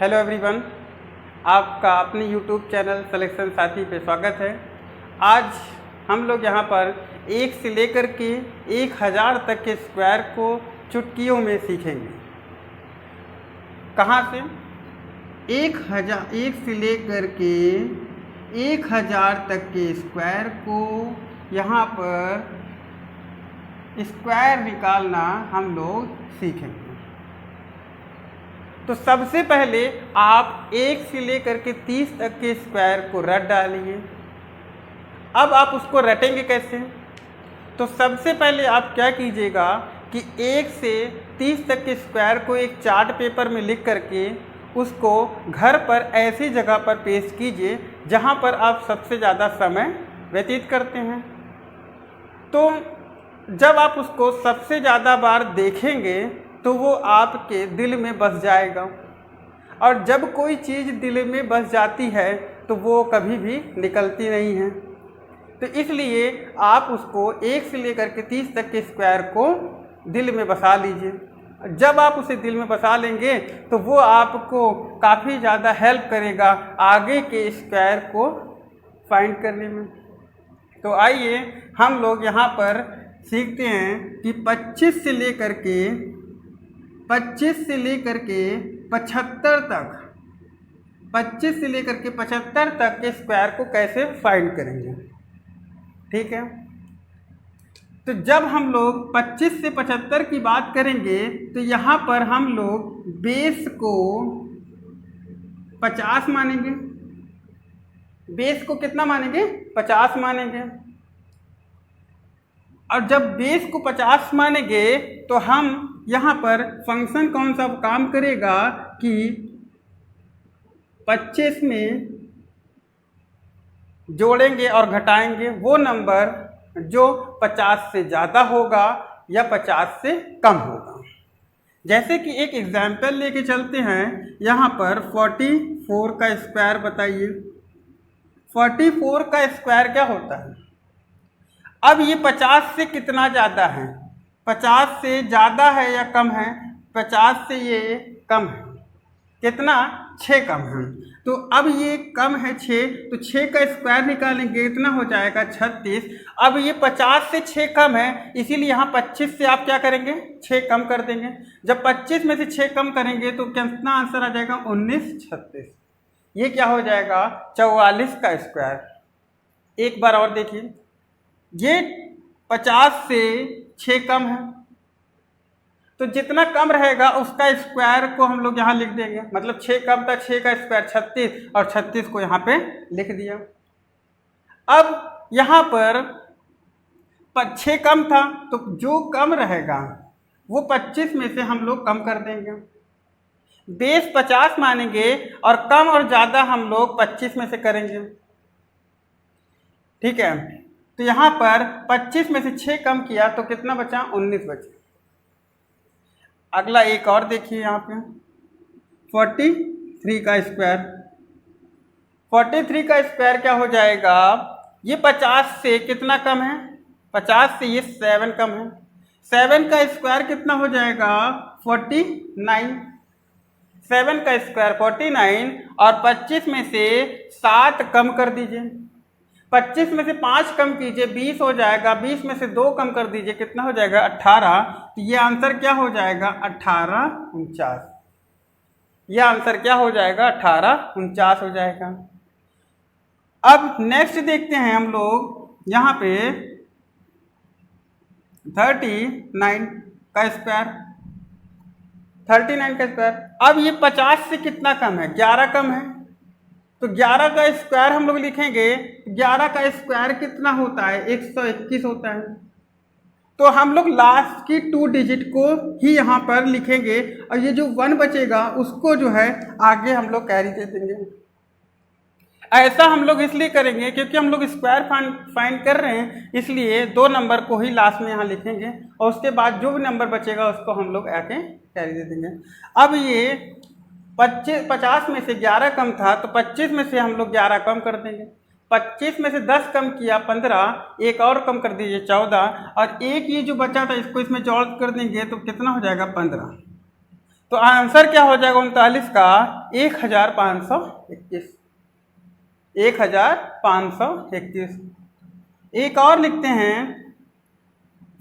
Hello everyone, आपका अपने YouTube channel selection साथी पे स्वागत है। आज हम लोग यहाँ पर 1 से लेकर के 1000 तक के स्क्वायर को चुटकियों में सीखेंगे। कहाँ से? 1 से लेकर के 1000 तक के स्क्वायर को यहाँ पर स्क्वायर निकालना हम लोग सीखेंगे। तो सबसे पहले आप 1 से लेकर के 30 तक के स्क्वायर को रट डालिए। अब आप उसको रटेंगे कैसे? तो सबसे पहले आप क्या कीजिएगा कि 1 से 30 तक के स्क्वायर को एक चार्ट पेपर में लिख करके उसको घर पर ऐसी जगह पर पेश कीजिए जहां पर आप सबसे ज़्यादा समय व्यतीत करते हैं। तो जब आप उसको सबसे ज़्यादा बार देखेंगे तो वो आपके दिल में बस जाएगा, और जब कोई चीज़ दिल में बस जाती है तो वो कभी भी निकलती नहीं है। तो इसलिए आप उसको 1 से लेकर के 30 तक के स्क्वायर को दिल में बसा लीजिए। जब आप उसे दिल में बसा लेंगे तो वो आपको काफ़ी ज़्यादा हेल्प करेगा आगे के स्क्वायर को फाइंड करने में। तो आइए हम लोग यहाँ पर सीखते हैं कि 25 से लेकर के 75 तक 25 से लेकर के 75 तक के स्क्वायर को कैसे फाइंड करेंगे। ठीक है, तो जब हम लोग 25 से 75 की बात करेंगे तो यहाँ पर हम लोग बेस को 50 मानेंगे। बेस को कितना मानेंगे? 50 मानेंगे। और जब बेस को 50 मानेंगे तो हम यहाँ पर फंक्शन कौन सा काम करेगा कि 25 में जोड़ेंगे और घटाएंगे वो नंबर जो 50 से ज़्यादा होगा या 50 से कम होगा। जैसे कि एक एग्जाम्पल लेके चलते हैं। यहाँ पर 44 का स्क्वायर बताइए। 44 का स्क्वायर क्या होता है? अब ये 50 से कितना ज़्यादा है? 50 से ज़्यादा है या कम है? 50 से ये कम है। कितना? 6 कम है। तो अब ये कम है 6, तो 6 का स्क्वायर निकालेंगे, इतना हो जाएगा 36। अब ये 50 से 6 कम है, इसीलिए यहाँ 25 से आप क्या करेंगे? 6 कम कर देंगे। जब 25 में से 6 कम करेंगे तो कितना आंसर आ जाएगा? 19 36। ये क्या हो जाएगा? 44 का स्क्वायर। एक बार और देखिए, ये 50 से 6 कम है, तो जितना कम रहेगा उसका स्क्वायर को हम लोग यहाँ लिख देंगे। मतलब 6 कम था, 6 का स्क्वायर 36, और 36 को यहाँ पे लिख दिया। अब यहाँ पर 6 कम था, तो जो कम रहेगा वो 25 में से हम लोग कम कर देंगे। बेस 50 मानेंगे और कम और ज़्यादा हम लोग 25 में से करेंगे। ठीक है, तो यहाँ पर 25 में से 6 कम किया तो कितना बचा? 19 बचा। अगला एक और देखिए, यहाँ पे 43 का स्क्वायर। 43 का स्क्वायर क्या हो जाएगा? ये 50 से कितना कम है? 50 से ये 7 कम है। 7 का स्क्वायर कितना हो जाएगा? 49। 7 का स्क्वायर 49, और 25 में से 7 कम कर दीजिए। 25 में से 5 कम कीजिए, 20 हो जाएगा। 20 में से 2 कम कर दीजिए, कितना हो जाएगा? 18। तो ये आंसर क्या हो जाएगा? 18 49। ये आंसर क्या हो जाएगा? 18 49 हो जाएगा। अब नेक्स्ट देखते हैं हम लोग यहाँ पे 39 का स्क्वायर। 39 का स्क्वायर। अब ये 50 से कितना कम है? 11 कम है। तो 11 का स्क्वायर हम लोग लिखेंगे। 11 का स्क्वायर कितना होता है? 121 होता है। तो हम लोग लास्ट की 2 डिजिट को ही यहाँ पर लिखेंगे, और ये जो 1 बचेगा उसको जो है आगे हम लोग कैरी दे देंगे। ऐसा हम लोग इसलिए करेंगे क्योंकि हम लोग स्क्वायर फाइंड कर रहे हैं, इसलिए 2 नंबर को ही लास्ट में यहाँ लिखेंगे, और उसके बाद जो भी नंबर बचेगा उसको हम लोग आके कैरी दे देंगे। अब ये 50 में से 11 कम था, तो 25 में से हम लोग 11 कम कर देंगे। 25 में से 10 कम किया 15, एक और कम कर दीजिए 14, और एक ये जो बचा था इसको इसमें जोड़ कर देंगे तो कितना हो जाएगा? 15। तो आंसर क्या हो जाएगा 39 का 1521, 1521। एक और लिखते हैं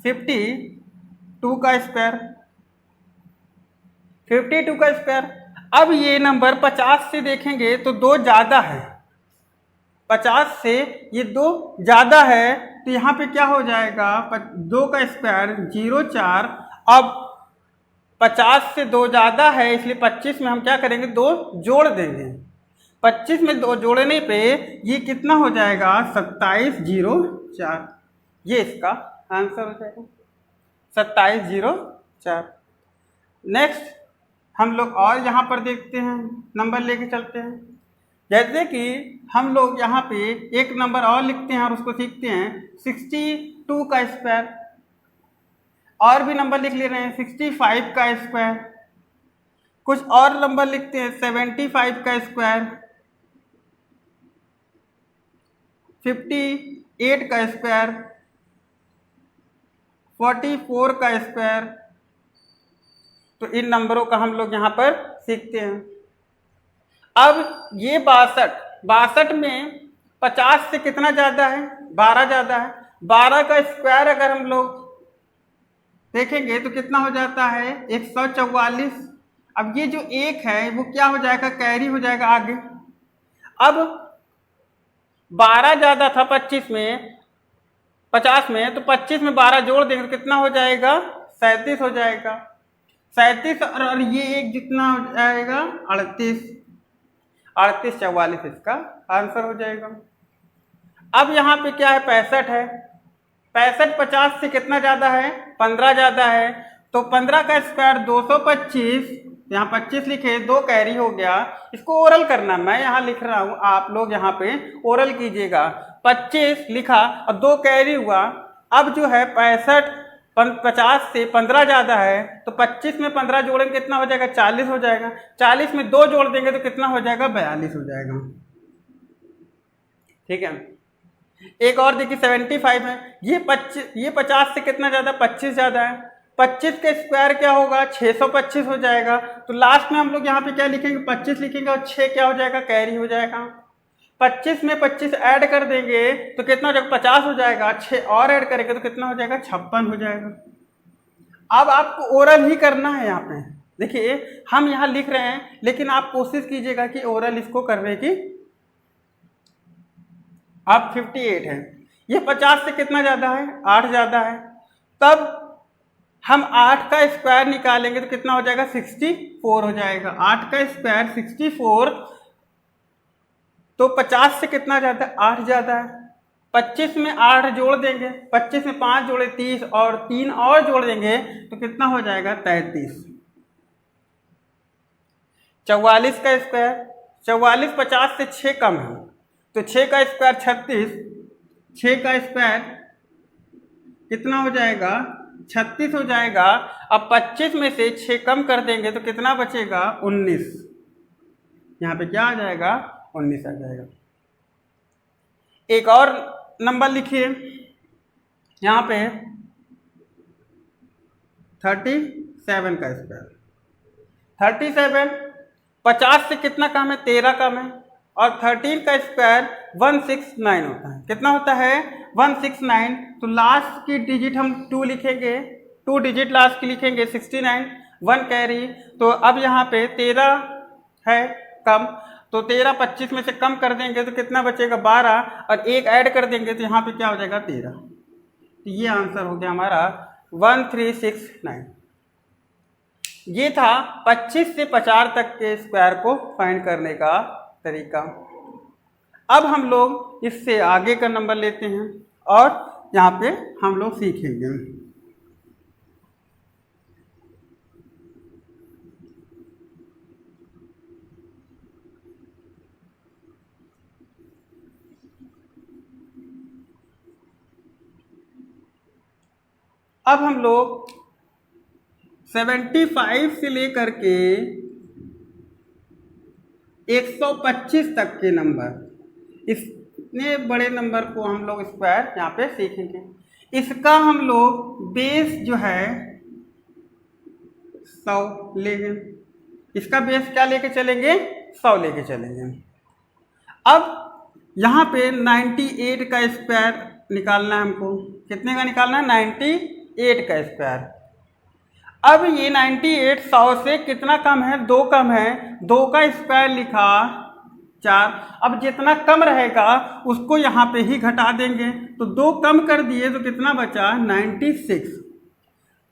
52 का स्क्वायर, 52 का स्क्वायर। अब ये नंबर 50 से देखेंगे तो 2 ज़्यादा है, 50 से ये 2 ज़्यादा है, तो यहाँ पे क्या हो जाएगा 2 का स्क्वायर 0,4। अब 50 से 2 ज़्यादा है, इसलिए 25 में हम क्या करेंगे 2 जोड़ देंगे। 25 में 2 जोड़ने पे ये कितना हो जाएगा 2704। ये इसका आंसर हो जाएगा 2704। नेक्स्ट हम लोग और यहाँ पर देखते हैं, नंबर लेके चलते हैं। जैसे कि हम लोग यहाँ पे एक नंबर और लिखते हैं और उसको सीखते हैं 62 का स्क्वायर। और भी नंबर लिख ले रहे हैं 65 का स्क्वायर। कुछ और नंबर लिखते हैं 75 का स्क्वायर, 58 का स्क्वायर, 44 का स्क्वायर। तो इन नंबरों का हम लोग यहाँ पर सीखते हैं। अब ये 62 में 50 से कितना ज़्यादा है 12 ज़्यादा है। 12 का स्क्वायर अगर हम लोग देखेंगे तो कितना हो जाता है 144। अब ये जो एक है वो क्या हो जाएगा कैरी हो जाएगा आगे। अब 12 ज़्यादा था 50 में, तो 25 में 12 जोड़ देंगे तो कितना हो जाएगा 37 हो जाएगा। 37 और ये एक जितना हो जाएगा 38, 44 इसका आंसर हो जाएगा। अब यहाँ पे क्या है 65 है। 65 50 से कितना ज़्यादा है 15 ज़्यादा है, तो 15 का स्क्वायर 225। यहाँ 25 लिखे 2 कैरी हो गया। इसको ओरल करना, मैं यहाँ लिख रहा हूँ, आप लोग यहाँ पे ओरल कीजिएगा। 25 लिखा और 2 कैरी हुआ। अब जो है 65 50 से 15 ज़्यादा है, तो 25 में 15 जोड़ेंगे कितना हो जाएगा 40 हो जाएगा। 40 में 2 जोड़ देंगे तो कितना हो जाएगा 42 हो जाएगा। ठीक है। एक और देखिए 75 है। ये 50 से कितना ज़्यादा 25 ज़्यादा है। 25 का स्क्वायर क्या होगा 625 हो जाएगा। तो लास्ट में हम लोग यहाँ पे क्या लिखेंगे 25 लिखेंगे और 6 क्या हो जाएगा कैरी हो जाएगा। 25 में 25 ऐड कर देंगे तो कितना हो जाएगा 50 हो जाएगा। 6 और ऐड करेंगे तो कितना हो जाएगा 56 हो जाएगा। अब आपको ओरल ही करना है। यहाँ पे देखिए हम यहाँ लिख रहे हैं, लेकिन आप कोशिश कीजिएगा कि ओरल इसको करने की। अब 58 है। ये 50 से कितना ज़्यादा है 8 ज़्यादा है। तब हम 8 का स्क्वायर निकालेंगे तो कितना हो जाएगा 64 हो जाएगा। 8 का स्क्वायर 64, तो 50 से कितना ज़्यादा 8 ज़्यादा है। 25 में 8 जोड़ देंगे, 25 में 5 जोड़े 30 और 3 और जोड़ देंगे तो कितना हो जाएगा 33। 44 का स्क्वायर 44 50 से 6 कम है, तो 6 का स्क्वायर 36। 6 का स्क्वायर कितना हो जाएगा 36 हो जाएगा। अब 25 में से 6 कम कर देंगे तो कितना बचेगा 19। यहाँ पे क्या आ जाएगा 19 आ जाएगा। एक और नंबर लिखिए यहाँ पे 37 का स्क्वायर। 37 50 से कितना कम है 13 कम है, और 13 का स्क्वायर 169 होता है। कितना होता है 169। तो लास्ट की डिजिट हम 2 लिखेंगे, 2 डिजिट लास्ट की लिखेंगे 69, 1 कैरी। तो अब यहाँ पे 13 है कम, तो 13 25 में से कम कर देंगे तो कितना बचेगा 12, और 1 ऐड कर देंगे तो यहाँ पे क्या हो जाएगा 13। तो ये आंसर हो गया हमारा 1369। ये था 25 से 50 तक के स्क्वायर को फाइंड करने का तरीका। अब हम लोग इससे आगे का नंबर लेते हैं और यहाँ पे हम लोग सीखेंगे। अब हम लोग 75 से लेकर के 125 तक के नंबर, इतने बड़े नंबर को हम लोग स्क्वायर यहाँ पे सीखेंगे। इसका हम लोग बेस जो है 100 लेंगे। इसका बेस क्या लेके चलेंगे, 100 लेके चलेंगे। अब यहाँ पे 98 का स्क्वायर निकालना है हमको। कितने का निकालना है, 98 का स्क्वायर। अब ये 98 100 से कितना कम है, 2 कम है, 2 का स्क्वायर लिखा 4। अब जितना कम रहेगा उसको यहाँ पे ही घटा देंगे, तो 2 कम कर दिए तो कितना बचा, 96।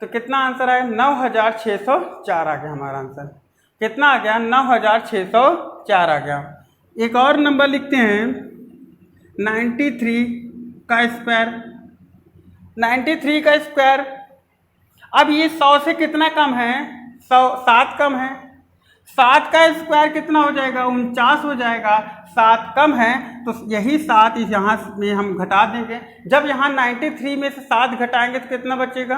तो कितना आंसर आया, 9604 आ गया हमारा आंसर। कितना आ गया, 9604 आ गया। एक और नंबर लिखते हैं 93 का स्क्वायर। 93 का स्क्वायर, अब ये 100 से कितना कम है, 7 कम है। 7 का स्क्वायर कितना हो जाएगा, 49 हो जाएगा। 7 कम है तो यही 7 इस यहाँ में हम घटा देंगे। जब यहाँ 93 में से 7 घटाएंगे तो कितना बचेगा,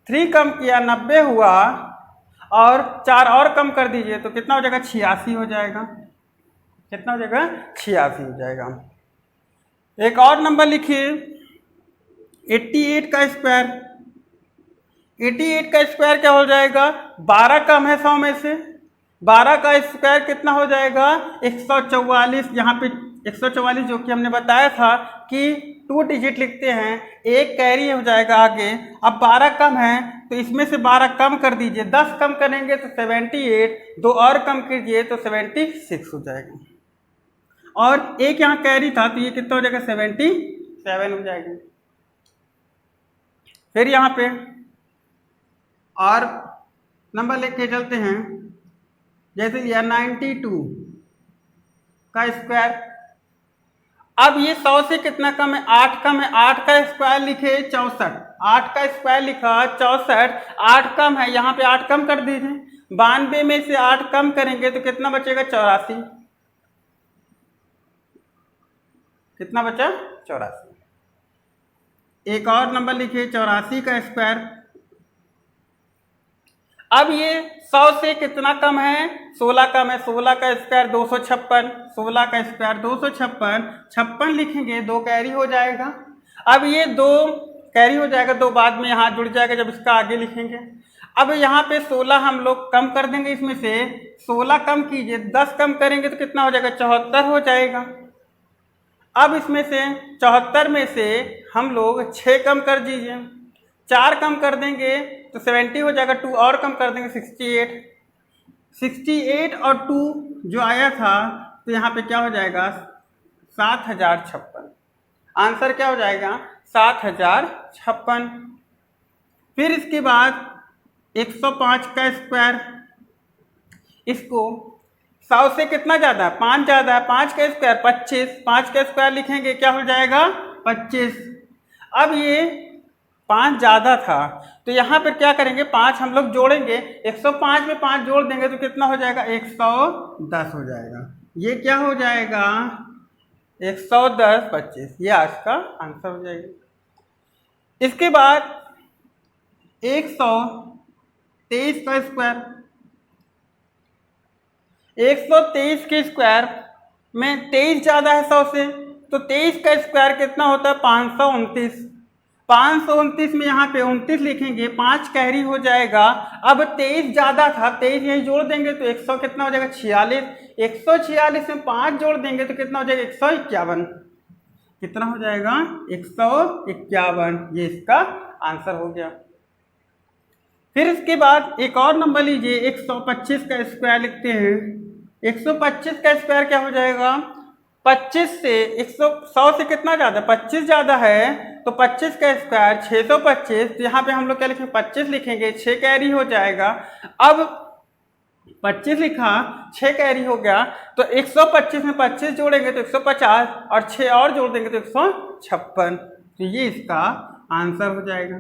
3 कम किया 90 हुआ, और 4 और कम कर दीजिए तो कितना हो जाएगा, 86 हो जाएगा। कितना हो जाएगा, 86 हो जाएगा। एक और नंबर लिखिए 88 का स्क्वायर। 88 का स्क्वायर क्या हो जाएगा, 12 कम है 100 में से, 12 का स्क्वायर कितना हो जाएगा, 144। यहाँ पे 144 जो कि हमने बताया था कि 2 डिजिट लिखते हैं, एक कैरी हो जाएगा आगे। अब 12 कम है तो इसमें से 12 कम कर दीजिए, 10 कम करेंगे तो 78, 2 और कम कीजिए तो 76 हो जाएगा। और एक यहाँ कैरी था तो ये कितना हो जाएगा, 77 हो जाएगा। फिर यहाँ पे और नंबर लेके चलते हैं, जैसे लिया 92 का स्क्वायर। अब ये 100 से कितना कम है, 8 कम है। 8 का स्क्वायर लिखे 64, 8 का स्क्वायर लिखा 64, 8 कम है, यहाँ पे 8 कम कर दीजिए। 92 में से 8 कम करेंगे तो कितना बचेगा, 84। कितना बचा, 84। एक और नंबर लिखिए 84 का स्क्वायर। अब ये 100 से कितना कम है, 16 कम है। 16 का स्क्वायर 256, 16 का स्क्वायर 256, 56 लिखेंगे, 2 कैरी हो जाएगा। अब ये 2 कैरी हो जाएगा, 2 बाद में यहाँ जुड़ जाएगा जब इसका आगे लिखेंगे। अब यहाँ पे 16 हम लोग कम कर देंगे, इसमें से 16 कम कीजिए, 10 कम करेंगे तो कितना हो जाएगा, 74 हो जाएगा। अब इसमें से 74 में से हम लोग 6 कम कर दीजिए, 4 कम कर देंगे तो 70 हो जाएगा, 2 और कम कर देंगे 68। 68 और 2 जो आया था तो यहाँ पे क्या हो जाएगा, 7056। आंसर क्या हो जाएगा, 7056। फिर इसके बाद 105 का स्क्वायर। इसको 100 से कितना ज़्यादा है, 5 ज़्यादा है। 5 का स्क्वायर 25, 5 का स्क्वायर लिखेंगे क्या हो जाएगा, 25। अब ये 5 ज़्यादा था तो यहाँ पर क्या करेंगे, 5 हम लोग जोड़ेंगे, 105 में 5 जोड़ देंगे तो कितना हो जाएगा, 110 हो जाएगा। ये क्या हो जाएगा, 110 25, ये आज का आंसर हो जाएगा। इसके बाद 123 का स्क्वायर। 123 के स्क्वायर में 23 ज़्यादा है 100 से, तो 23 का स्क्वायर कितना होता है, 529। 529 में यहाँ पे 29 लिखेंगे, 5 कैरी हो जाएगा। अब 23 ज़्यादा था, 23 यहीं जोड़ देंगे तो 100 कितना हो जाएगा, 46। 146 में 5 जोड़ देंगे तो कितना हो जाएगा, 151। कितना हो जाएगा, 151। ये इसका आंसर हो गया। फिर इसके बाद एक और नंबर लीजिए 125 का स्क्वायर लिखते हैं। 125 का स्क्वायर क्या हो जाएगा, 25 से 100 से कितना ज़्यादा, 25 ज़्यादा है तो 25 का स्क्वायर 625। तो यहाँ पे हम लोग क्या लिखेंगे, 25 लिखेंगे, 6 कैरी हो जाएगा। अब 25 लिखा, 6 कैरी हो गया, तो 125 में 25 जोड़ेंगे तो 150, और 6 और जोड़ देंगे तो 156। तो ये इसका आंसर हो जाएगा।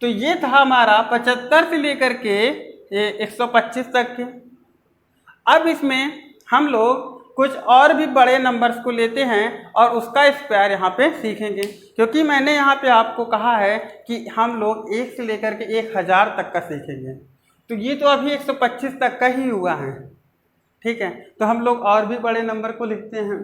तो ये था हमारा 75 से लेकर के 125 तक के। अब इसमें हम लोग कुछ और भी बड़े नंबर्स को लेते हैं और उसका स्क्वायर यहाँ पे सीखेंगे, क्योंकि मैंने यहाँ पे आपको कहा है कि हम लोग 1 से लेकर के 1000 तक का सीखेंगे। तो ये तो अभी 125 तक का ही हुआ है, ठीक है। तो हम लोग और भी बड़े नंबर को लिखते हैं।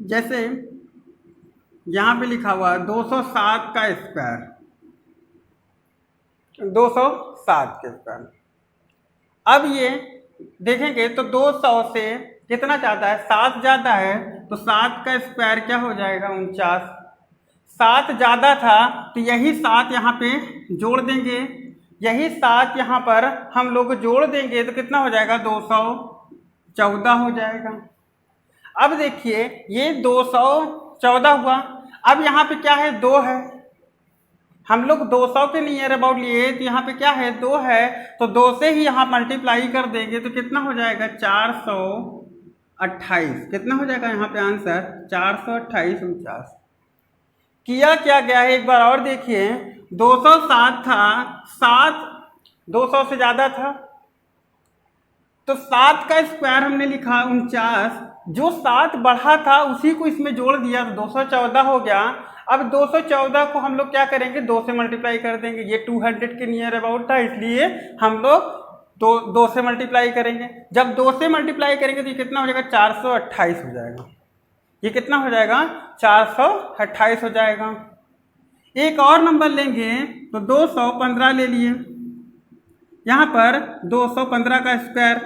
जैसे यहाँ पे लिखा हुआ 207 का स्क्वायर, 207 के स्क्वायर। अब ये देखेंगे तो 200 से कितना ज़्यादा है, 7 ज़्यादा है, तो 7 का स्क्वायर क्या हो जाएगा, 49। 7 ज़्यादा था तो यही 7 यहाँ पे जोड़ देंगे, यही 7 यहाँ पर हम लोग जोड़ देंगे तो कितना हो जाएगा, 214 हो जाएगा। अब देखिए ये 214 हुआ। अब यहाँ पे क्या है, 2 है, हम लोग 200 के नियर अबाउट लिए तो यहाँ पे क्या है, 2 है, तो 2 से ही यहाँ मल्टीप्लाई कर देंगे तो कितना हो जाएगा, 428। कितना हो जाएगा यहाँ पे आंसर, 428 49। किया क्या गया है एक बार और देखिए, 207 था, 7 200 से ज़्यादा था तो 7 का स्क्वायर हमने लिखा 49, जो 7 बढ़ा था उसी को इसमें जोड़ दिया तो 214 हो गया। अब 214 को हम लोग क्या करेंगे, 2 से मल्टीप्लाई कर देंगे, ये 200 के नियर अबाउट था इसलिए हम लोग 2 से मल्टीप्लाई करेंगे। जब 2 से मल्टीप्लाई करेंगे तो ये कितना हो जाएगा, 428 हो जाएगा। ये कितना हो जाएगा, 428 हो जाएगा। एक और नंबर लेंगे तो 215 ले लिए, यहाँ पर 215 का स्क्वायर।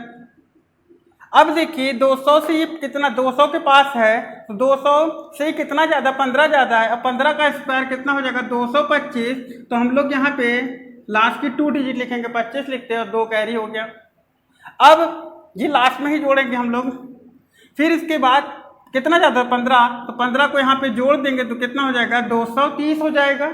अब देखिए 200 से ये कितना, 200 के पास है तो 200 से कितना ज़्यादा, 15 ज़्यादा है। अब 15 का स्क्वायर कितना हो जाएगा, 225। तो हम लोग यहाँ पे लास्ट की 2 डिजिट लिखेंगे, 25 लिखते हैं और 2 कैरी हो गया। अब ये लास्ट में ही जोड़ेंगे हम लोग। फिर इसके बाद कितना ज़्यादा, 15, तो 15 को यहाँ पे जोड़ देंगे तो कितना हो जाएगा, 230 हो जाएगा।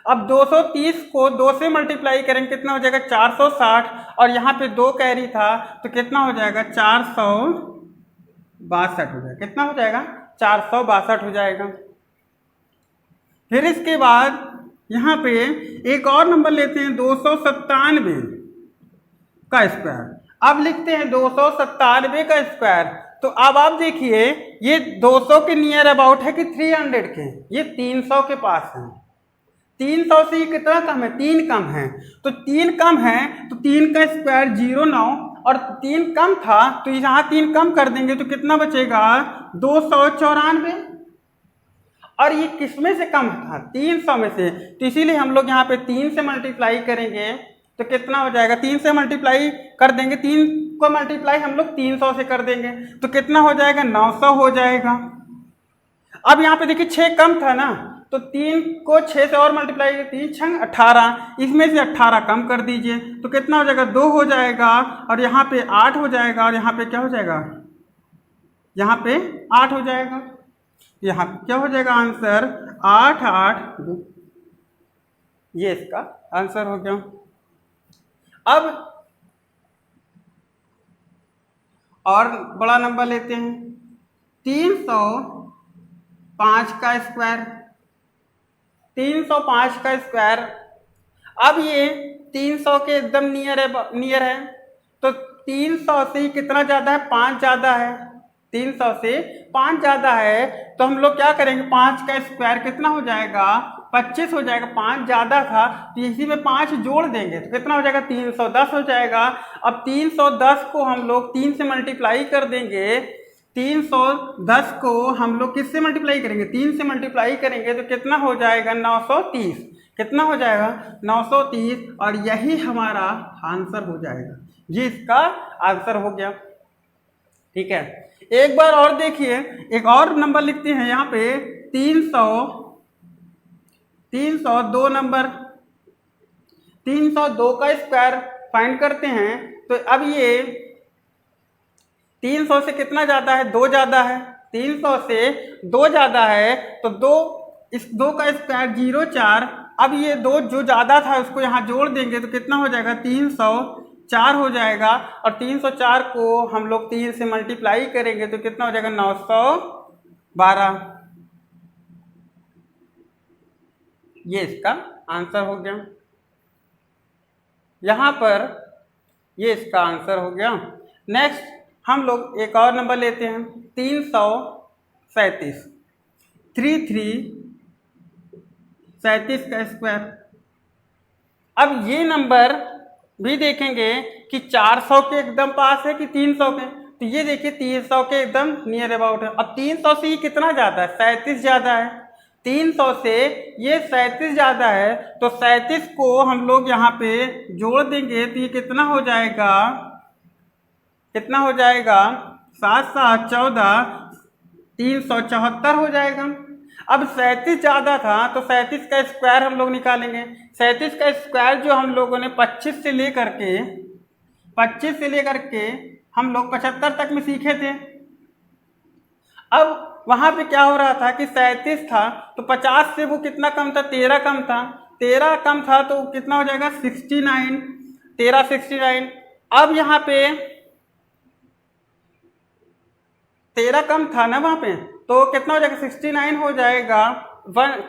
अब 230 को 2 से मल्टीप्लाई करेंगे कितना हो जाएगा, 460, और यहाँ पे 2 कैरी था तो कितना हो जाएगा, 462 हो जाएगा। कितना हो जाएगा, 462 हो जाएगा। फिर इसके बाद यहाँ पे एक और नंबर लेते हैं, 297 का स्क्वायर। अब लिखते हैं 297 का स्क्वायर। तो अब आप देखिए ये 200 के नियर अबाउट है कि 300 के, ये 300 के पास है। 300 से ये कितना कम है, 3 कम है, तो 3 कम है तो 3 का स्क्वायर 09, और 3 कम था तो यहाँ 3 कम कर देंगे तो कितना बचेगा, 294। और ये किस में से कम था, 300 में से, तो इसीलिए हम लोग यहाँ पे 3 से मल्टीप्लाई करेंगे तो कितना हो जाएगा, 3 से मल्टीप्लाई कर देंगे, 3 को मल्टीप्लाई हम लोग 300 से कर देंगे तो कितना हो जाएगा, 900 हो जाएगा। अब यहाँ पे देखिए 6 कम था ना, तो 3 को 6 से और मल्टीप्लाई, 3 छंग 18, इसमें से 18 कम कर दीजिए तो कितना हो जाएगा, 2 हो जाएगा, और यहाँ पे 8 हो जाएगा, और यहाँ पे क्या हो जाएगा, यहाँ पे 8 हो जाएगा। यहाँ क्या हो जाएगा आंसर, 8 8 2, ये इसका आंसर हो गया। अब और बड़ा नंबर लेते हैं, 305 का स्क्वायर। 305 का स्क्वायर। अब ये 300 के एकदम नियर है तो 300 से कितना ज़्यादा है, 5 ज़्यादा है। 300 से 5 ज़्यादा है तो हम लोग क्या करेंगे, 5 का स्क्वायर कितना हो जाएगा, 25 हो जाएगा। 5 ज़्यादा था तो इसी में 5 जोड़ देंगे तो कितना हो जाएगा, 310 हो जाएगा। अब 310 को हम लोग 3 से मल्टीप्लाई कर देंगे। 310 को हम लोग किससे मल्टीप्लाई करेंगे, 3 से मल्टीप्लाई करेंगे तो कितना हो जाएगा, 930। कितना हो जाएगा, 930, और यही हमारा आंसर हो जाएगा। ये इसका आंसर हो गया। ठीक है, एक बार और देखिए, एक और नंबर लिखते हैं यहाँ पे, 302 नंबर। 302 का स्क्वायर फाइंड करते हैं तो अब ये 300 से कितना ज़्यादा है, 2 ज़्यादा है। 300 से 2 ज़्यादा है तो 2, इस 2 का स्क्वायर 04। अब ये 2 जो ज़्यादा था उसको यहाँ जोड़ देंगे तो कितना हो जाएगा, 304 हो जाएगा। और 304 को हम लोग 3 से मल्टीप्लाई करेंगे तो कितना हो जाएगा, 912। ये इसका आंसर हो गया। यहाँ पर ये इसका आंसर हो गया। नेक्स्ट हम लोग एक और नंबर लेते हैं, 337। 337 का स्क्वायर। अब ये नंबर भी देखेंगे कि 400 के एकदम पास है कि 300 के। तो ये देखिए 300 के एकदम नियर अबाउट है। अब 300 से ये कितना ज़्यादा है, 37 ज़्यादा है। 300 से ये 37 ज़्यादा है, तो 37 को हम लोग यहाँ पे जोड़ देंगे तो ये कितना हो जाएगा, कितना हो जाएगा, 7 7 14, 374 हो जाएगा। अब 37 ज़्यादा था तो 37 का स्क्वायर हम लोग निकालेंगे। 37 का स्क्वायर जो हम लोगों ने 25 से लेकर के हम लोग 75 तक में सीखे थे। अब वहाँ पे क्या हो रहा था कि 37 था तो 50 से वो कितना कम था, 13 कम था। 13 कम था तो कितना हो जाएगा, 69, 13 69। अब यहाँ पे 13 कम था ना वहाँ पे, तो कितना हो जाएगा, 69 हो जाएगा।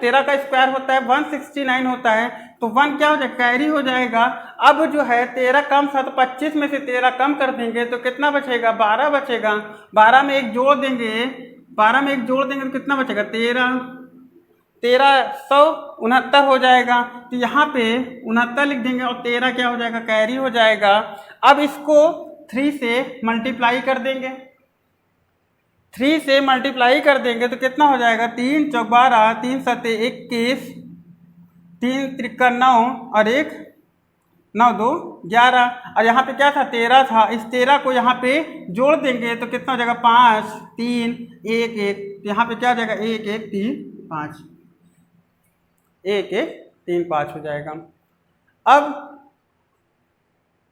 13 का स्क्वायर होता है 169 होता है, तो 1 क्या हो जाएगा, कैरी हो जाएगा। अब जो है 13 कम था तो 25 में से 13 कम कर देंगे तो कितना बचेगा, 12 बचेगा। 12 में एक जोड़ देंगे, 12 में एक जोड़ देंगे तो कितना बचेगा, 1369 हो जाएगा। तो यहाँ पे 69 लिख देंगे और 13 क्या हो जाएगा, कैरी हो जाएगा। अब इसको 3 से मल्टीप्लाई कर देंगे, 3 से मल्टीप्लाई कर देंगे तो कितना हो जाएगा, 3 चौक 12, 3 सते 21, 3 त्रिका 9 और 1 9 2 11। और यहाँ पे क्या था, 13 था। इस 13 को यहाँ पे जोड़ देंगे तो कितना हो जाएगा, 5 3 1 1। यहाँ पे क्या हो जाएगा, 1 1 3 5, 1 1 3 5 हो जाएगा। अब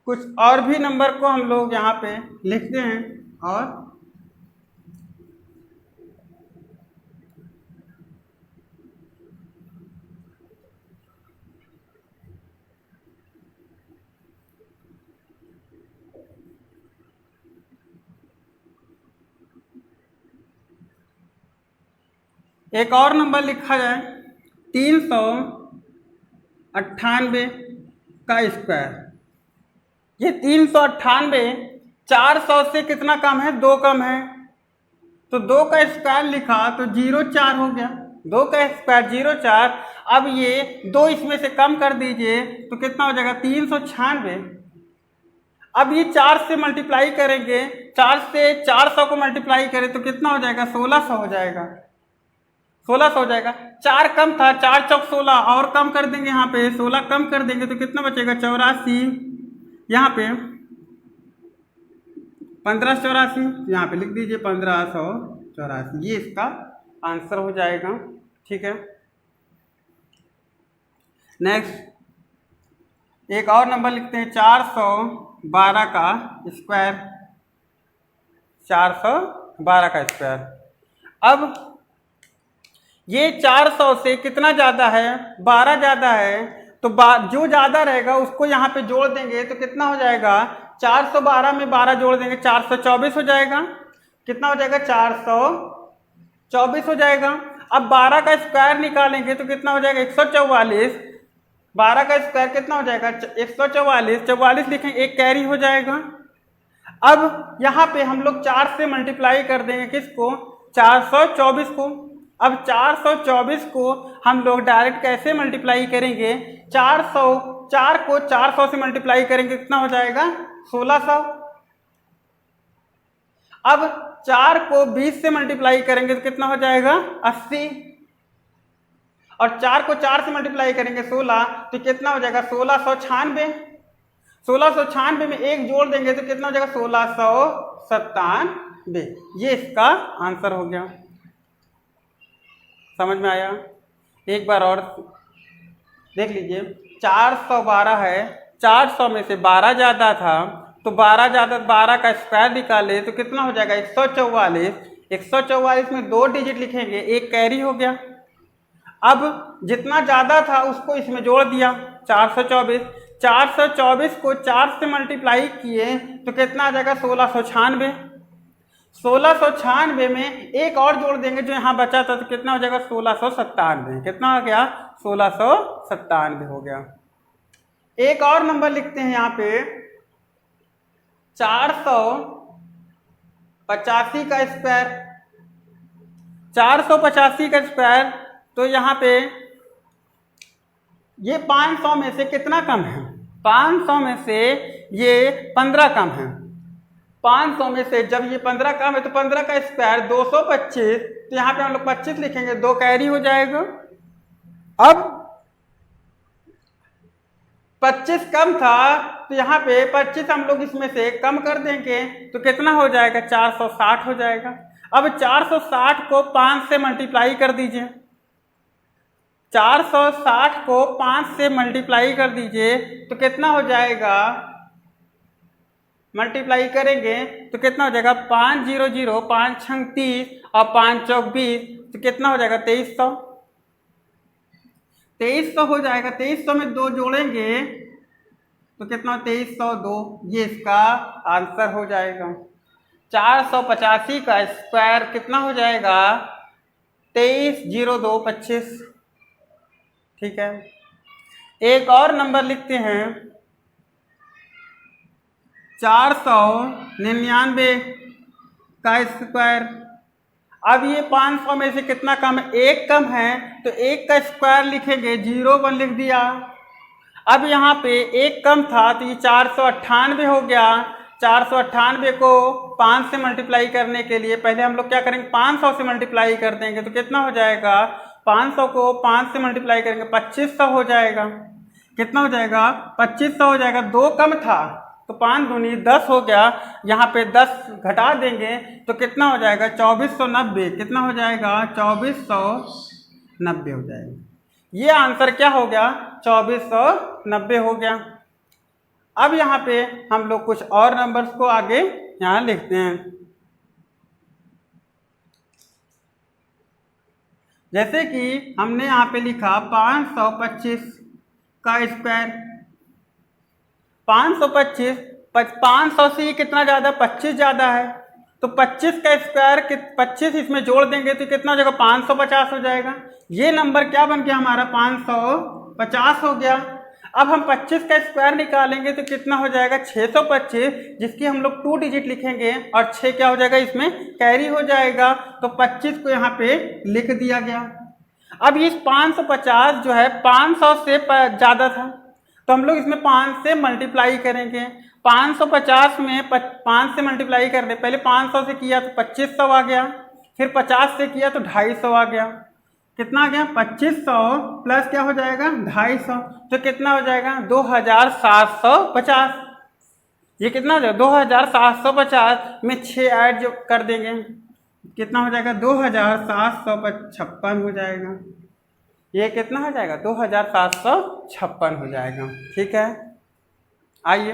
कुछ और भी नंबर को हम लोग यहाँ पे लिखते हैं। और एक और नंबर लिखा जाए 398 का स्क्वायर। ये 398 400 से कितना कम है, 2 कम है, तो 2 का स्क्वायर लिखा तो 0,4 हो गया। 2 का स्क्वायर 0,4। अब ये 2 इसमें से कम कर दीजिए तो कितना हो जाएगा, 396। अब ये 4 से मल्टीप्लाई करेंगे, 4 से 400 को मल्टीप्लाई करें तो कितना हो जाएगा, 1600 हो जाएगा, 1600 हो जाएगा। 4 कम था, 4 चौक 16 और कम कर देंगे, यहाँ पे 16 कम कर देंगे तो कितना बचेगा, 84। यहाँ पे 1584, यहाँ पे लिख दीजिए 1584। ये इसका आंसर हो जाएगा। ठीक है, नेक्स्ट एक और नंबर लिखते हैं 412 का स्क्वायर। 412 का स्क्वायर। अब ये 400 से कितना ज़्यादा है, 12 ज़्यादा है, तो जो ज़्यादा रहेगा उसको यहाँ पे जोड़ देंगे तो कितना हो जाएगा, 412 में 12 जोड़ देंगे 424 हो जाएगा। कितना हो जाएगा, 424 हो जाएगा। अब 12 का स्क्वायर निकालेंगे तो कितना हो जाएगा, 144। 12 का स्क्वायर कितना हो जाएगा, 144। 44 लिखेंगे, एक कैरी हो जाएगा। अब यहाँ पे हम लोग 4 से मल्टीप्लाई कर देंगे किसको, 424 को। अब 424 को हम लोग डायरेक्ट कैसे मल्टीप्लाई करेंगे, 4 को 400 से मल्टीप्लाई करेंगे कितना हो जाएगा, 1600। अब 4 को 20 से मल्टीप्लाई करेंगे तो कितना हो जाएगा, 80। और 4 को 4 से मल्टीप्लाई करेंगे 16 तो कितना हो जाएगा, 1696। 1696 में एक जोड़ देंगे तो कितना हो जाएगा, 1697। ये इसका आंसर हो गया। समझ में आया? एक बार और देख लीजिए, 412 है, 400 में से 12 ज़्यादा था तो 12 ज़्यादा 12 का स्क्वायर निकाले तो कितना हो जाएगा, 144। 144 में 2 डिजिट लिखेंगे, एक कैरी हो गया। अब जितना ज़्यादा था उसको इसमें जोड़ दिया, 424। 424 को 4 से मल्टीप्लाई किए तो कितना आ जाएगा, 1696। 1696 में एक और जोड़ देंगे जो यहाँ बचा था तो कितना हो जाएगा, 1697। कितना हो गया, 1697 हो गया। एक और नंबर लिखते हैं यहाँ पे 485 का स्क्वायर। 485 का स्क्वायर, तो यहाँ पे ये 500 में से कितना कम है, 500 में से ये 15 कम है। 500 में से जब ये 15 कम है तो 15 का स्क्वायर 225, तो यहाँ पे हम लोग 25 लिखेंगे, 2 कैरी हो जाएगा। अब 25 कम था तो यहाँ पे 25 हम लोग इसमें से कम कर देंगे तो कितना हो जाएगा, 460 हो जाएगा। अब 460 को 5 से मल्टीप्लाई कर दीजिए, 460 को 5 से मल्टीप्लाई कर दीजिए तो कितना हो जाएगा, मल्टीप्लाई करेंगे तो कितना हो जाएगा, 500, 5 छंग 30 और 5 चौक 20, तो कितना हो जाएगा 2300, 2300 हो जाएगा। 2300 में 2 जोड़ेंगे तो कितना, 2302, ये इसका आंसर हो जाएगा। 485 का स्क्वायर कितना हो जाएगा, 230225। ठीक है, एक और नंबर लिखते हैं, 499 का स्क्वायर। अब ये 500 में से कितना कम है, 1 कम है, तो 1 का स्क्वायर लिखेंगे, 01 लिख दिया। अब यहाँ पे 1 कम था तो ये 498 हो गया। 498 को 5 से मल्टीप्लाई करने के लिए पहले हम लोग क्या करेंगे, 500 से मल्टीप्लाई कर देंगे तो कितना हो जाएगा, 500 को 5 से मल्टीप्लाई करेंगे 2500 हो जाएगा। कितना हो जाएगा, 2500 हो जाएगा। 2 कम था तो 5 दूनी 10 हो गया, यहाँ पे 10 घटा देंगे तो कितना हो जाएगा, 2490। कितना हो जाएगा, 2490 हो जाएगा। ये आंसर क्या हो गया, 2490 हो गया। अब यहाँ पे हम लोग कुछ और नंबर्स को आगे यहाँ लिखते हैं, जैसे कि हमने यहाँ पे लिखा 525 का स्क्वायर। 525, 500 से ये कितना ज़्यादा, 25 ज़्यादा है, तो 25 का स्क्वायर 25 इसमें जोड़ देंगे तो कितना हो जाएगा, 550 हो जाएगा। ये नंबर क्या बन गया हमारा, 550 हो गया। अब हम 25 का स्क्वायर निकालेंगे तो कितना हो जाएगा, 625, जिसकी हम लोग 2 डिजिट लिखेंगे और 6 क्या हो जाएगा, इसमें कैरी हो जाएगा, तो 25 को यहाँ पे लिख दिया गया। अब इस 550 जो है 500 से ज़्यादा था तो हम लोग इसमें 5 से मल्टीप्लाई करेंगे। 550 में 5 से मल्टीप्लाई कर दे, पहले 500 से किया तो 2500 आ गया, फिर 50 से किया तो 250 आ गया। कितना आ गया, 2500 प्लस क्या हो जाएगा, 250, तो कितना हो जाएगा, 2750। ये कितना हो जाएगा, 2750 में 6 ऐड जो कर देंगे कितना हो जाएगा, 2756 हो जाएगा। ये कितना हो जाएगा, 2756 हो जाएगा। ठीक है, आइए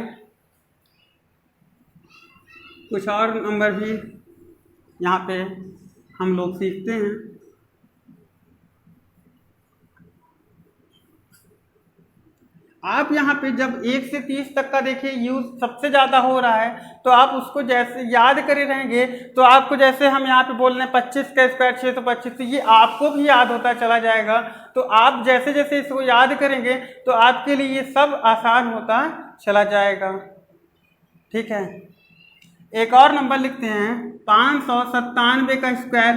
कुछ और नंबर भी यहाँ पे हम लोग सीखते हैं। आप यहाँ पे जब 1 से 30 तक का देखिए यूज सबसे ज़्यादा हो रहा है, तो आप उसको जैसे याद करे रहेंगे तो आपको, जैसे हम यहाँ पे बोल रहे हैं 25 का स्क्वायर 625, तो ये आपको भी याद होता चला जाएगा। तो आप जैसे जैसे इसको याद करेंगे तो आपके लिए ये सब आसान होता चला जाएगा। ठीक है, एक और नंबर लिखते हैं, 597 का स्क्वायर।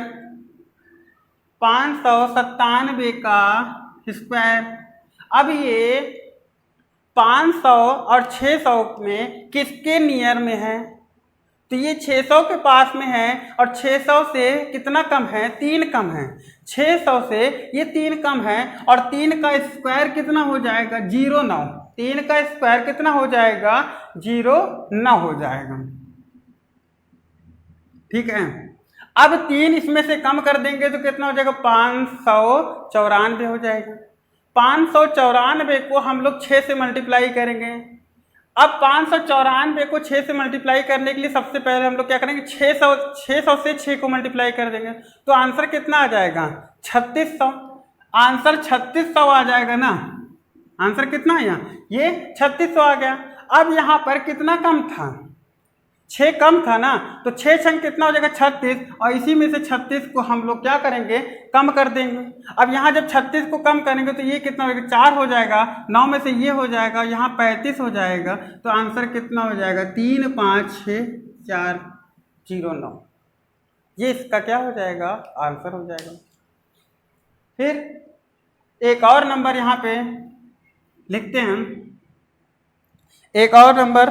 597 का स्क्वायर। अब ये 500 और 600 में किसके नियर में है, तो ये 600 के पास में है और 600 से कितना कम है, 3 कम है। 600 से ये 3 कम है और 3 का स्क्वायर कितना हो जाएगा, 09। 3 का स्क्वायर कितना हो जाएगा, 09 हो जाएगा। ठीक है, अब 3 इसमें से कम कर देंगे तो कितना हो जाएगा, 594 हो जाएगा। 594 को हम लोग 6 से मल्टीप्लाई करेंगे। अब 594 को 6 से मल्टीप्लाई करने के लिए सबसे पहले हम लोग क्या करेंगे, 600 से 6 को मल्टीप्लाई कर देंगे तो आंसर कितना आ जाएगा, 3600। आंसर 3600 आ जाएगा ना। आंसर कितना है यहाँ, ये 3600 आ गया। अब यहाँ पर कितना कम था, 6 कम था ना, तो 6 छंग कितना हो जाएगा, 36, और इसी में से 36 को हम लोग क्या करेंगे, कम कर देंगे। अब यहाँ जब 36 को कम करेंगे तो ये कितना हो जाएगा, 4 हो जाएगा, 9 में से ये हो जाएगा, यहाँ 35 हो जाएगा, तो आंसर कितना हो जाएगा, 35649। ये इसका क्या हो जाएगा, आंसर हो जाएगा। फिर एक और नंबर यहाँ पे लिखते हैं, एक और नंबर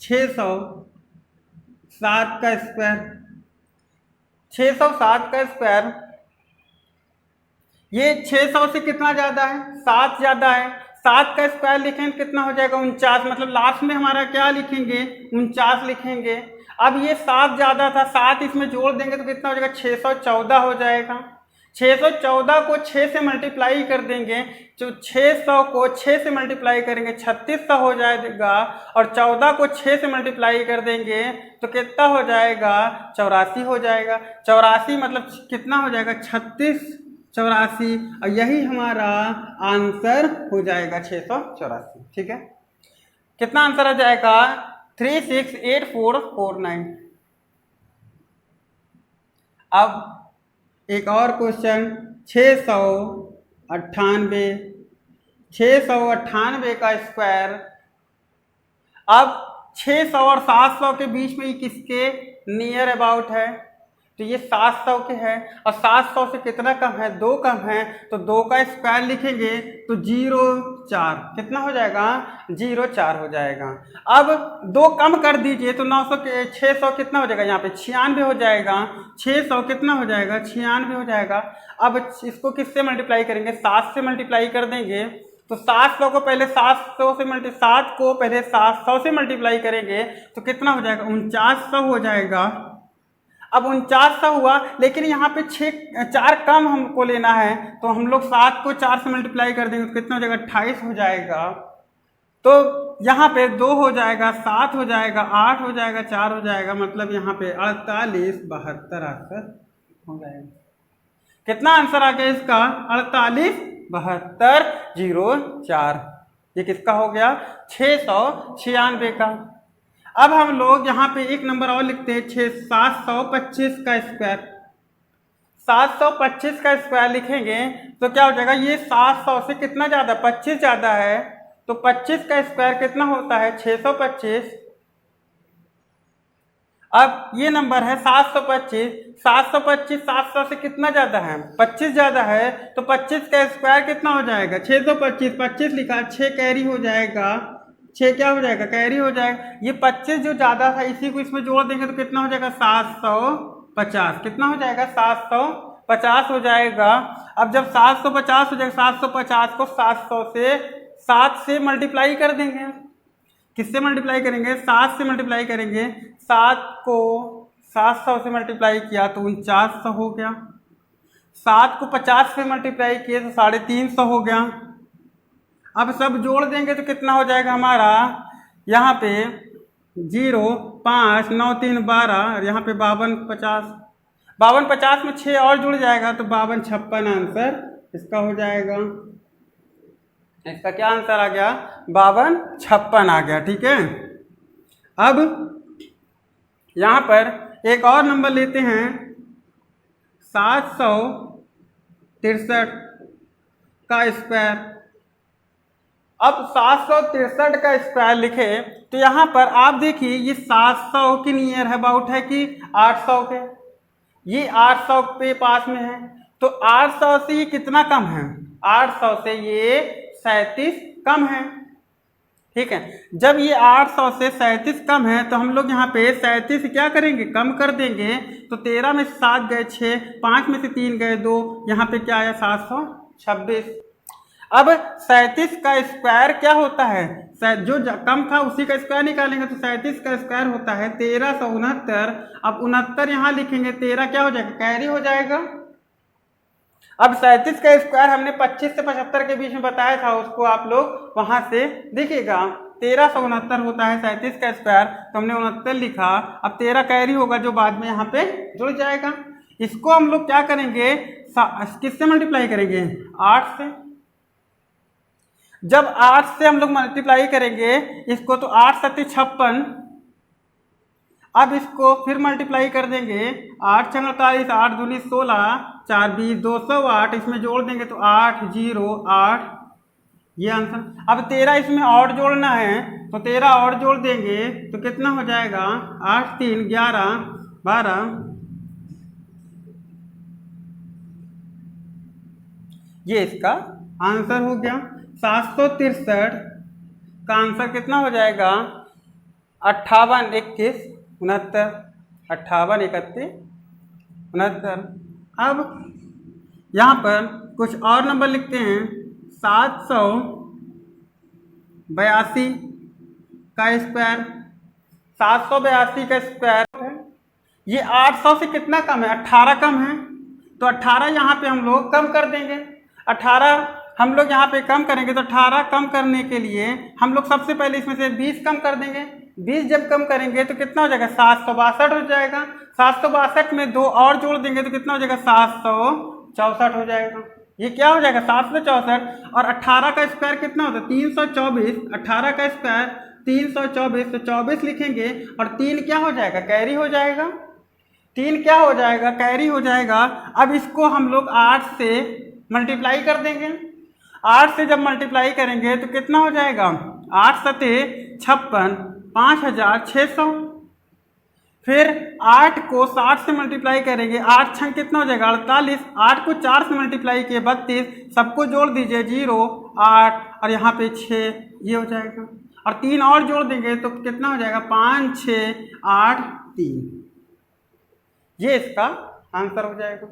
607 का स्क्वायर, 607 का स्क्वायर, ये 600 से कितना ज़्यादा है, 7 ज़्यादा है। 7 का स्क्वायर लिखेंगे कितना हो जाएगा, 49, मतलब लास्ट में हमारा क्या लिखेंगे, 49 लिखेंगे। अब ये 7 ज़्यादा था, 7 इसमें जोड़ देंगे तो कितना हो जाएगा, 614 हो जाएगा। 614 को 6 से मल्टीप्लाई कर देंगे, जो 600 को 6 से मल्टीप्लाई करेंगे 3600 हो जाएगा, और 14 को 6 से मल्टीप्लाई कर देंगे तो कितना हो जाएगा, 84 हो जाएगा। 84 मतलब कितना हो जाएगा, 3684, और यही हमारा आंसर हो जाएगा 684। ठीक है, कितना आंसर आ जाएगा, 368449। अब एक और क्वेश्चन, 698 का स्क्वायर। अब 600 और 700 के बीच में ये किसके नियर अबाउट है, तो ये 700 के है, और 700 से कितना कम है, 2 कम है, तो 2 का स्क्वायर लिखेंगे तो 04, कितना हो जाएगा, 04 हो जाएगा। अब 2 कम कर दीजिए तो 900 के 600 कितना हो जाएगा, यहाँ पे 96 हो जाएगा। 600 कितना हो जाएगा, 96 हो जाएगा। अब इसको किससे मल्टीप्लाई करेंगे, 7 से मल्टीप्लाई कर देंगे, तो 700 को पहले 700 से 7 को पहले 700 से मल्टीप्लाई करेंगे तो कितना हो जाएगा, 4900 हो जाएगा। अब 4900 हुआ, लेकिन यहाँ पे 4 कम हमको लेना है, तो हम लोग 7 को 4 से मल्टीप्लाई कर देंगे तो कितना हो जाएगा, 28 हो जाएगा। तो यहाँ पे 2 हो जाएगा, 7 हो जाएगा, 8 हो जाएगा, 4 हो जाएगा, मतलब यहाँ पे 48 72 आंसर हो जाएगा। कितना आंसर आ गया इसका, 48 72 04। ये किसका हो गया, 696 का। अब हम लोग यहाँ पे एक नंबर और लिखते हैं, 725 का स्क्वायर। 725 का स्क्वायर लिखेंगे तो क्या हो जाएगा, ये 700 से कितना ज़्यादा, 25 ज़्यादा है, तो 25 का स्क्वायर कितना होता है, 625। अब ये नंबर है 725, 725 700 से कितना ज़्यादा है, 25 ज़्यादा है, तो 25 का स्क्वायर कितना हो जाएगा, 625, 25 लिखा, 6 कैरी हो जाएगा, 6 क्या हो जाएगा, कैरी हो जाएगा। ये 25 जो ज़्यादा था इसी को इसमें जोड़ देंगे तो कितना हो जाएगा, 750, कितना हो जाएगा, 750 हो जाएगा। अब जब 750 हो जाएगा, 750 को 700 से 7 से मल्टीप्लाई कर देंगे, किससे मल्टीप्लाई करेंगे, 7 से मल्टीप्लाई करेंगे। 7 को 700 से मल्टीप्लाई किया तो 4900 हो गया। 7 को 50 से मल्टीप्लाई किए तो 350 हो गया। अब सब जोड़ देंगे तो कितना हो जाएगा हमारा, यहाँ पे 0 5 9 3 12, यहाँ पे 52 50, 52 50 में 6 और जुड़ जाएगा तो 52 56 आंसर इसका हो जाएगा। इसका क्या आंसर आ गया, 52 56 आ गया। ठीक है, अब यहाँ पर एक और नंबर लेते हैं, 763 का स्क्वायर। अब 763 का स्क्वायर लिखे तो यहाँ पर आप देखिए ये 700 के नियर अबाउट है कि 800 के, ये 800 पे पास में है, तो 800 से ये कितना कम है, 800 से ये 37 कम है। ठीक है, जब ये 800 से 37 कम है तो हम लोग यहाँ पे 37 क्या करेंगे, कम कर देंगे, तो 13 में से 7 गए 6, 5 में से 3 गए 2, यहाँ पे क्या आया 726। अब 37 का स्क्वायर क्या होता है, जो कम था उसी का स्क्वायर निकालेंगे, तो 37 का स्क्वायर होता है 1369। अब 69 यहाँ लिखेंगे, 13 क्या हो जाएगा, कैरी हो जाएगा। अब 37 का स्क्वायर हमने 25 से 75 के बीच में बताया था, उसको आप लोग वहां से देखिएगा, 1369 होता है 37 का स्क्वायर, तो हमने 69 लिखा। अब 13 कैरी होगा जो बाद में यहाँ पे जुड़ जाएगा। इसको हम लोग क्या करेंगे, किससे मल्टीप्लाई करेंगे, 8 से। जब 8 से हम लोग मल्टीप्लाई करेंगे इसको तो 8 7 56, अब इसको फिर मल्टीप्लाई कर देंगे, 8 6 48, 8 दूनी 16, 4 20 208, इसमें जोड़ देंगे तो 808, ये आंसर। अब 13 इसमें और जोड़ना है तो 13 और जोड़ देंगे तो कितना हो जाएगा, 8 3 11 12, ये इसका आंसर हो गया। 763 का आंसर कितना हो जाएगा, 58 21 69, 58 31 69। अब यहाँ पर कुछ और नंबर लिखते हैं। 782 का स्क्वायर, 782 का स्क्वायर है, ये 800 से कितना कम है? 18 कम है। तो 18 यहाँ पे हम लोग कम कर देंगे। 18 हम लोग यहाँ पे कम करेंगे तो 18 कम करने के लिए हम लोग सबसे पहले इसमें से 20 कम कर देंगे। 20 जब कम करेंगे तो कितना हो जाएगा? 762 हो जाएगा। 762 में 2 और जोड़ देंगे तो कितना हो जाएगा? 764 हो जाएगा। ये क्या हो जाएगा? 764। और 18 का स्क्वायर कितना होता है? 324। 18 का स्क्वायर 324, तो 24 लिखेंगे और 3 क्या हो जाएगा? कैरी हो जाएगा। 3 क्या हो जाएगा? कैरी हो जाएगा। अब इसको हम लोग 8 से मल्टीप्लाई कर देंगे। 8 से जब मल्टीप्लाई करेंगे तो कितना हो जाएगा? 8 सते 56, 5600। फिर 8 को 60 से मल्टीप्लाई करेंगे, 8 छंग कितना हो जाएगा? 48। 8 को 4 से मल्टीप्लाई किए 32, सबको जोड़ दीजिए 0 8 और यहाँ पे 6, ये हो जाएगा। और 3 और जोड़ देंगे तो कितना हो जाएगा? 5 6 8 3, ये इसका आंसर हो जाएगा।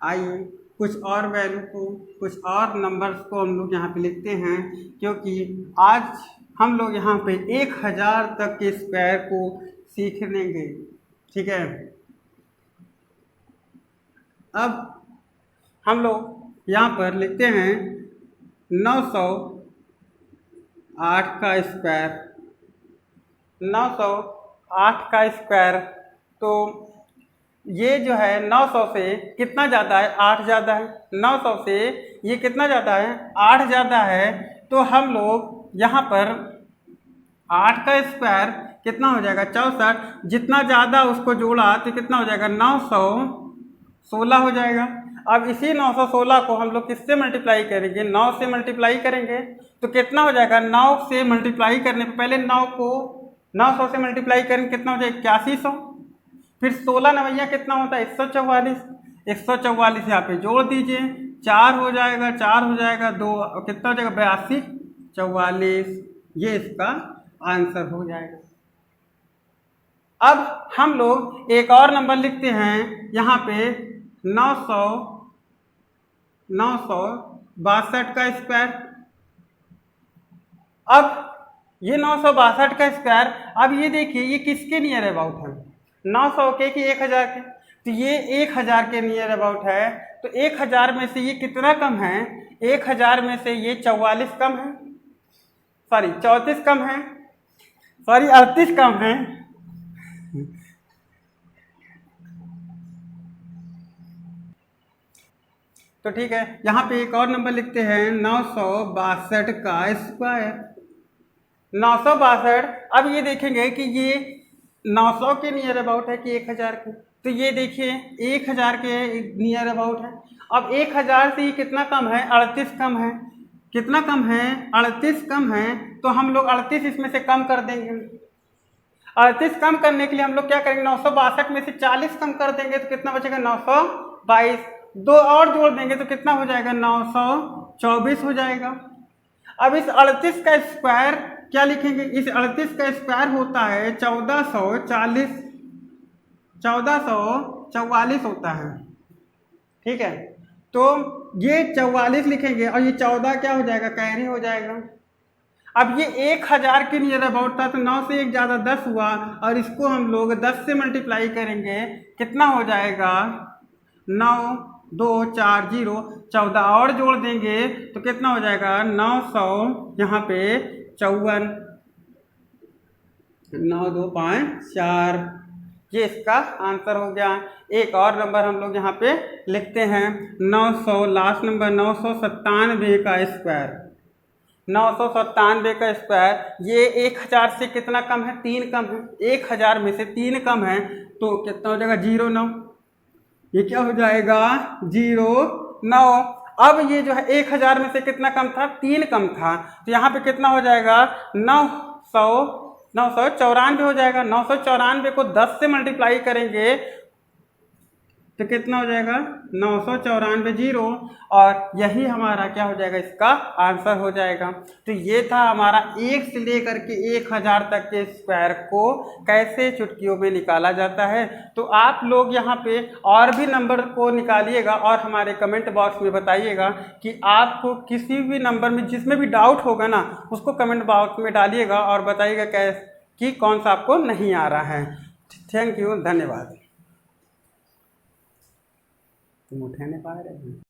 आइए कुछ और वैल्यू को, कुछ और नंबर्स को हम लोग यहाँ पे लिखते हैं, क्योंकि आज हम लोग यहाँ पे 1000 तक के स्क्वायर को सीख लेंगे। ठीक है, अब हम लोग यहाँ पर लिखते हैं 908 का स्क्वायर। 908 का स्क्वायर, तो ये जो है 900 से कितना ज़्यादा है? 8 ज़्यादा है। 900 से ये कितना ज़्यादा है? 8 ज़्यादा है। तो हम लोग यहाँ पर 8 का स्क्वायर कितना हो जाएगा? 64। जितना ज़्यादा उसको जोड़ा तो कितना हो जाएगा? 916 हो जाएगा। अब इसी 916 को हम लोग किससे मल्टीप्लाई करेंगे? 9 से मल्टीप्लाई करेंगे तो कितना हो जाएगा? 9 से मल्टीप्लाई करने पर पहले 9 को 900 से मल्टीप्लाई करेंगे, कितना हो जाएगा? 8100। फिर 16 नवैया कितना होता है? 144। 144 यहाँ पे जोड़ दीजिए, 4 हो जाएगा, 4 हो जाएगा, 2 कितना हो जाएगा? 82 44, ये इसका आंसर हो जाएगा। अब हम लोग एक और नंबर लिखते हैं यहाँ पे 962 का स्क्वायर। अब ये 962 का स्क्वायर, अब ये देखिए ये किसके नियर अबाउट है? 900 के कि 1000 के? तो ये 1000 के नियर अबाउट है। तो 1000 में से ये कितना कम है? 1000 में से ये 44 कम है, सॉरी 34 कम है, सॉरी 38 कम है। तो ठीक है, यहाँ पे एक और नंबर लिखते हैं 962 का स्क्वायर। 962, अब ये देखेंगे कि ये 900 के नियर अबाउट है कि 1000 के? तो ये देखिए 1000 के नियर अबाउट है। अब 1000 से ये कितना कम है? 38 कम है। कितना कम है? 38 कम है। तो हम लोग 38 इसमें से कम कर देंगे। 38 कम करने के लिए हम लोग क्या करेंगे? 962 में से 40 कम कर देंगे तो कितना बचेगा? 922। 2 और जोड़ देंगे तो कितना हो जाएगा? 924 हो जाएगा। अब इस 38 का स्क्वायर क्या लिखेंगे? इस 38 का स्क्वायर होता है 1444 होता है। ठीक है, तो ये 44 लिखेंगे और ये 14 क्या हो जाएगा? कैरी हो जाएगा। अब ये 1000 के नियर अबाउट था, तो 9 से 1 ज़्यादा 10 हुआ और इसको हम लोग 10 से मल्टीप्लाई करेंगे, कितना हो जाएगा? 9 2 4 0, 14 और जोड़ देंगे तो कितना हो जाएगा? 900 यहाँ पे 54, 9 2 5 4, ये इसका आंसर हो गया। एक और नंबर हम लोग यहाँ पे लिखते हैं 900, लास्ट नंबर 997 का स्क्वायर। 997 का स्क्वायर, ये 1000 से कितना कम है? 3 कम है। 1000 में से 3 कम है तो कितना हो जाएगा? 09। ये क्या हो जाएगा? 09। अब ये जो है 1000 में से कितना कम था? 3 कम था, तो यहाँ पे कितना हो जाएगा? 994 हो जाएगा। 994 को 10 से मल्टीप्लाई करेंगे तो कितना हो जाएगा 994 जीरो, और यही हमारा क्या हो जाएगा, इसका आंसर हो जाएगा। तो ये था हमारा 1 से लेकर के 1000 तक के स्क्वायर को कैसे चुटकियों में निकाला जाता है। तो आप लोग यहाँ पे और भी नंबर को निकालिएगा और हमारे कमेंट बॉक्स में बताइएगा कि आपको किसी भी नंबर में जिसमें भी डाउट होगा ना, उसको कमेंट बॉक्स में डालिएगा और बताइएगा कि कौन सा आपको नहीं आ रहा है। थैंक यू, धन्यवाद। तुम उठा नहीं पा रहे हैं।